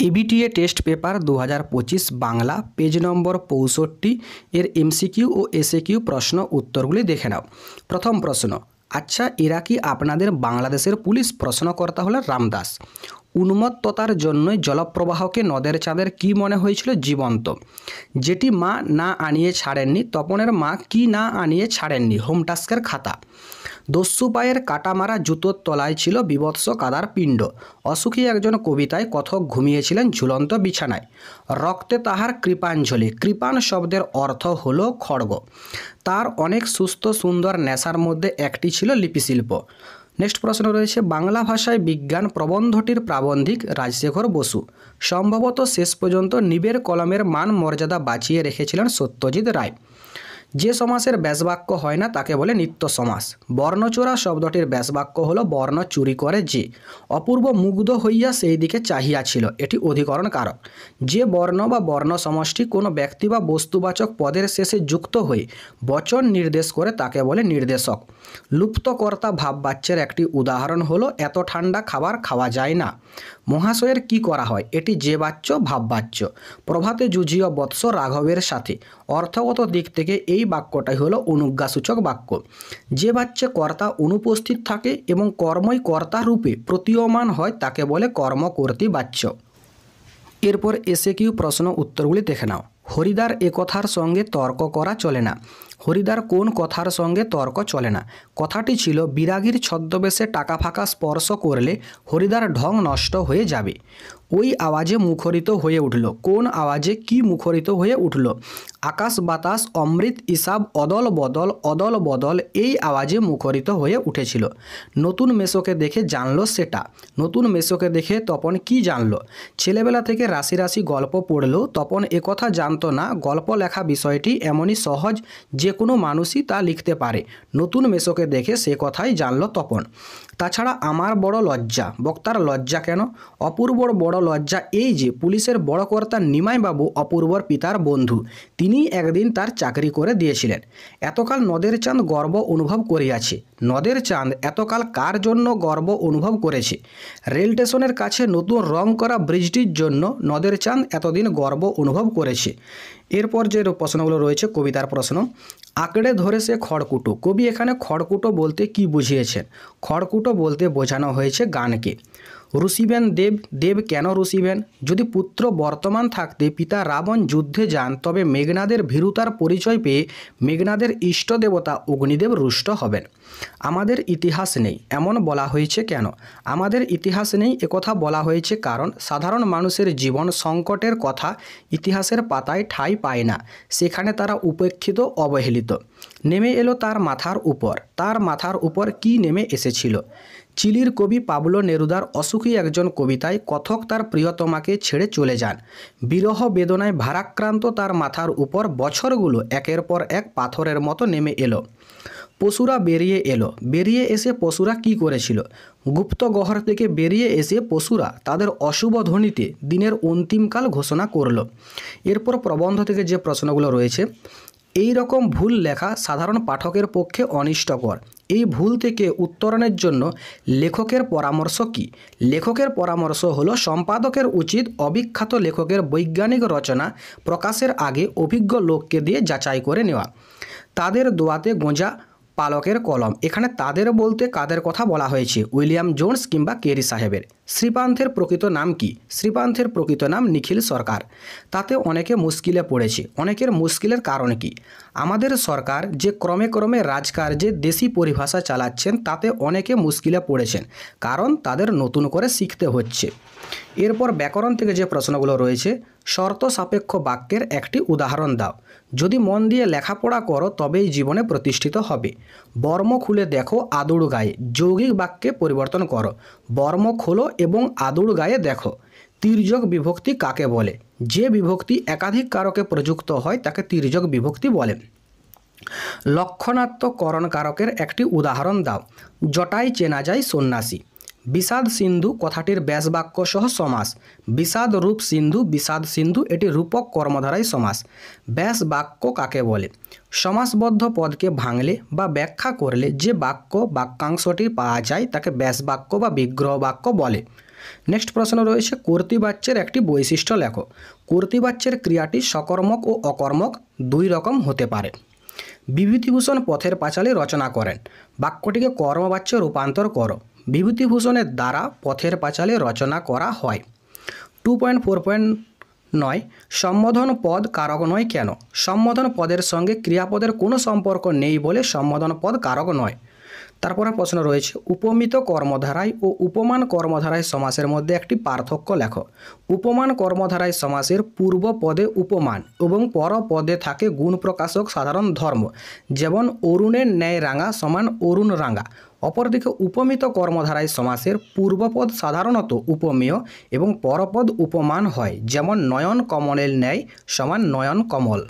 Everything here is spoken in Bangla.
ABTA test paper 2025 Bangla page নম্বর 65 এর এমসিকিউ ও এসএকিউ প্রশ্ন উত্তরগুলি দেখে নাও। প্রথম প্রশ্ন, আচ্ছা এরা কি আপনাদের বাংলাদেশের পুলিশ? প্রশ্নকর্তা হলেন রামদাস। উন্মত্ততার জন্যই জলপ্রবাহকে নদের চাঁদের কি মনে হয়েছিল? জীবন্ত। যেটি মা না আনিয়ে ছাড়েননি, তপনের মা কি না আনিয়ে ছাড়েননি? হোম টাস্কের খাতা। দস্যু পায়ের কাটামারা জুতোর তলায় ছিল বিভৎস কাদার পিণ্ড। অসুখী একজন কবিতায় কথক ঘুমিয়েছিলেন ঝুলন্ত বিছানায়। রক্তে তাহার কৃপাঞ্জলি। কৃপাণ শব্দের অর্থ হলো খড়গ। তার অনেক সুস্থ সুন্দর নেশার মধ্যে একটি ছিল লিপিশিল্প। নেক্সট প্রশ্ন রয়েছে, বাংলা ভাষায় বিজ্ঞান প্রবন্ধটির প্রাবন্ধিক রাজশেখর বসু। সম্ভবত শেষ পর্যন্ত নিবের কলমের মান মর্যাদা বাঁচিয়ে রেখেছিলেন সত্যজিৎ রায়। যে সমাসের ব্যাসবাক্য হয় না তাকে বলে নিত্য সমাস। বর্ণচোরা শব্দটির ব্যাসবাক্য হলো বর্ণ চুরি করে যে। অপূর্ব মুগ্ধ হইয়া সেই দিকে চাহিয়াছিল, এটি অধিকরণ কারক। যে বর্ণ বা বর্ণ সমষ্টি কোনো ব্যক্তি বা বস্তুবাচক পদের শেষে যুক্ত হয়ে বচন নির্দেশ করে তাকে বলে নির্দেশক। লুপ্তকর্তা ভাববাচ্যের একটি উদাহরণ হলো এত ঠান্ডা খাবার খাওয়া যায় না। মহাশয়ের কি করা হয়? এটি যে বাচ্য ভাববাচ্য। প্রভাতে যুজিও বৎস রাঘবের সাথে। অর্থগত দিক থেকে এই বাক্যটাই হলো অনুজ্ঞাসূচক বাক্য। যে বাচ্যে কর্তা অনুপস্থিত থাকে এবং কর্মই কর্তা রূপে প্রতীয়মান হয় তাকে বলে কর্মকর্তী বাচ্য। এরপর এসএকিউ প্রশ্ন উত্তরগুলি দেখে নাও। হরিদার এ কথার সঙ্গে তর্ক করা চলে না। হরিদার কোন কথার সঙ্গে তর্ক চলে না? কথাটি ছিল বিরাগীর ছদ্মবেশে টাকা ফাঁকা স্পর্শ করলে হরিদার ঢং নষ্ট হয়ে যাবে। ওই আওয়াজে মুখরিত হয়ে উঠল। কোন আওয়াজে কি মুখরিত হয়ে উঠল? আকাশ বাতাস অমৃত ইসাব অদল বদল এই আওয়াজে মুখরিত হয়ে উঠেছিল। নতুন মেসোকে দেখে জানলো সেটা। নতুন মেসোকে দেখে তপন কি জানলো? ছেলেবেলা থেকে রাশি রাশি গল্প পড়লেও তপন একথা জানতো না গল্প লেখা বিষয়টি এমনই সহজ যে কোনো মানুষই তা লিখতে পারে। নতুন মেসোকে দেখে সে কথাই জানলো তপন। তাছাড়া আমার বড় লজ্জা। বক্তার লজ্জা কেন? অপূর্বর বড় লজ্জা এই যে পুলিশের বড় কর্তা নিমাইবাবু অপূর্বর পিতার বন্ধু। তিনি একদিন তার চাকরি করে দিয়েছিলেন। এতকাল নদের চাঁদ গর্ব অনুভব করিয়াছে। নদের চাঁদ এতকাল কার জন্য গর্ব অনুভব করেছে? রেল স্টেশনের কাছে নতুন রং করা ব্রিজটির জন্য নদের চাঁদ এতদিন গর্ব অনুভব করেছে। এরপর যে প্রশ্নগুলো রয়েছে কবিতার প্রশ্ন। আঁকড়ে ধরে সে খড়কুটো। কবি এখানে খড়কুটো বলতে কি বুঝিয়েছেন? খড়কুটো বলতে বোঝানো হয়েছে গানকে। রুষিবেন দেব। দেব কেন রুষিবেন? যদি পুত্র বর্তমান থাকতে পিতা রাবণ যুদ্ধে যান তবে মেঘনাদের ভীরুতার পরিচয় পেয়ে মেঘনাদের ইষ্ট দেবতা অগ্নিদেব রুষ্ট হবেন। আমাদের ইতিহাস নেই এমন বলা হয়েছে কেন? আমাদের ইতিহাস নেই একথা বলা হয়েছে কারণ সাধারণ মানুষের জীবন সংকটের কথা ইতিহাসের পাতায় ঠাঁই পায় না। সেখানে তারা উপেক্ষিত অবহেলিত। নেমে এলো তার মাথার উপর। তার মাথার উপর কি নেমে এসেছিল? চিলির কবি পাবলো নেরুদার অসুখী একজন কবিতায় কথক তার প্রিয়তমাকে ছেড়ে চলে যান। বিরহ বেদনায় ভারাক্রান্ত তার মাথার উপর বছরগুলো একের পর এক পাথরের মতো নেমে এলো। পশুরা বেরিয়ে এলো। বেরিয়ে এসে পশুরা কি করেছিল? গুপ্ত গহ্বর থেকে বেরিয়ে এসে পশুরা তাদের অশুভ ধ্বনিতে দিনের অন্তিমকাল ঘোষণা করল। এরপর প্রবন্ধ থেকে যে প্রশ্নগুলো রয়েছে, এই রকম ভুল লেখা সাধারণ পাঠকের পক্ষে অনিষ্টকর। এই ভুল থেকে উত্তরণের জন্য লেখকের পরামর্শ কী? লেখকের পরামর্শ হলো সম্পাদকের উচিত অবিখ্যাত লেখকের বৈজ্ঞানিক রচনা প্রকাশের আগে অভিজ্ঞ লোককে দিয়ে যাচাই করে নেওয়া। তাদের দোয়াতে গোঁজা পালকের কলম। এখানে তাদের বলতে কাদের কথা বলা হয়েছে? উইলিয়াম জোন্স কিংবা কেরি সাহেবের। শ্রীপান্থের প্রকৃত নাম কি? শ্রীপান্থের প্রকৃত নাম নিখিল সরকার। তাতে অনেকে মুশকিলে পড়েছে। অনেকের মুশকিলের কারণ কি? আমাদের সরকার যে ক্রমে ক্রমে রাজকার্যে দেশি পরিভাষা চালাচ্ছেন তাতে অনেকে মুশকিলে পড়েছেন, কারণ তাদের নতুন করে শিখতে হচ্ছে। এরপর ব্যাকরণ থেকে যে প্রশ্নগুলো রয়েছে, শর্ত সাপেক্ষ বাক্যের একটি উদাহরণ দাও। যদি মন দিয়ে লেখাপড়া করো তবেই জীবনে প্রতিষ্ঠিত হবে। বর্ম খুলে দেখো আদুর গায়ে। যৌগিক বাক্যে পরিবর্তন করো। বর্ম খোলো এবং আদুর গায়ে দেখো। তির্যক বিভক্তি কাকে বলে? যে বিভক্তি একাধিক কারকে প্রযুক্ত হয় তাকে তির্যক বিভক্তি বলে। লক্ষণাত্মক করণ কারকের একটি উদাহরণ দাও। জটায় চেনা যায় সন্ন্যাসী। বিষাদ সিন্ধু কথাটির ব্যাসবাক্য সহ সমাস। বিষাদ রূপ সিন্ধু, বিষাদ সিন্ধু এটি রূপক কর্মধারায় সমাস। ব্যাস বাক্য কাকে বলে? সমাসবদ্ধ পদকে ভাঙলে বা ব্যাখ্যা করলে যে বাক্যাংশটি পাওয়া যায় তাকে ব্যাস বাক্য বা বিগ্রহ বাক্য বলে। নেক্সট প্রশ্ন রয়েছে কর্তৃবাচ্যের একটি বৈশিষ্ট্য লেখো। কর্তৃবাচ্যের ক্রিয়াটি সকর্মক ও অকর্মক দুই রকম হতে পারে। বিভূতিভূষণ পথের পাঁচালী রচনা করেন। বাক্যটিকে কর্মবাচ্যে রূপান্তর করো। বিভূতিভূষণের দ্বারা পথের পাঁচালী রচনা করা হয়। 2.4.9 সম্বোধন পদ কারক নয় কেন? সম্বোধন পদের সঙ্গে ক্রিয়াপদের কোনো সম্পর্ক নেই বলে সম্বোধন পদ কারক নয়। তারপরে প্রশ্ন রয়েছে উপমিত কর্মধারায় ও উপমান কর্মধারায় সমাসের মধ্যে একটি পার্থক্য লেখো। উপমান কর্মধারায় সমাসের পূর্ব পদে উপমান এবং পর পদে থাকে গুণ প্রকাশক সাধারণ ধর্ম, যেমন অরুণের ন্যায় রাঙা সমান অরুণ রাঙা। অপরদিকে উপমিত কর্মধারায় সমাসের পূর্বপদ সাধারণত উপমেয় এবং পরপদ উপমান হয়, যেমন নয়ন কমলের ন্যায় সমান নয়ন কমল।